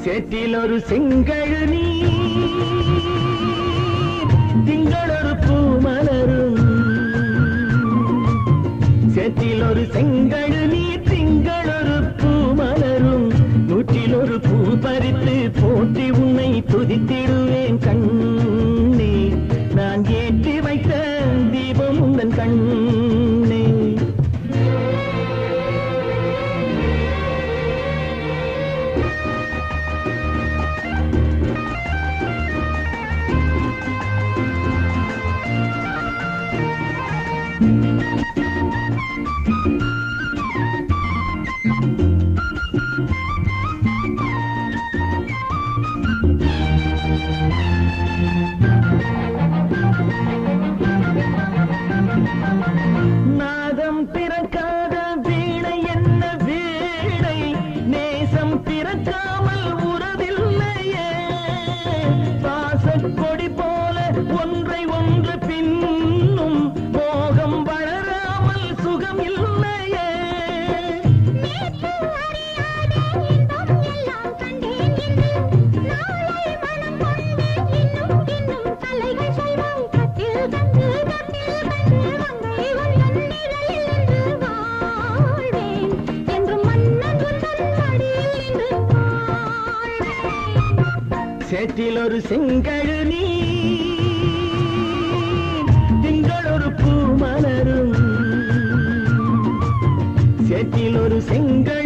சேற்றில் ஒரு செங்கழு நீர் திங்களொரு பூ மலரும் சேற்றில் ஒரு செங்கழு நீர் திங்களொரு பூ மலரும் நூற்றில் ஒரு பூ பறித்து போற்றி உன்னை துதித்திடுவேன் கண்ணே நான் ஏற்றி வைத்த தீபம் உந்தன் கண்ணே நாதம் பிறக்காத வீணை என்ன வீணை நேசம் பிறக்காமல் உறவில்லையே பாசக்கொடி போல ஒன்றை ஒன்று பின்னும் மோகம் வளராமல் சுகம் இல்லையே சேற்றில் ஒரு செங்கழு நீர் திங்களொரு பூ மலரும் சேற்றில் ஒரு செங்கழு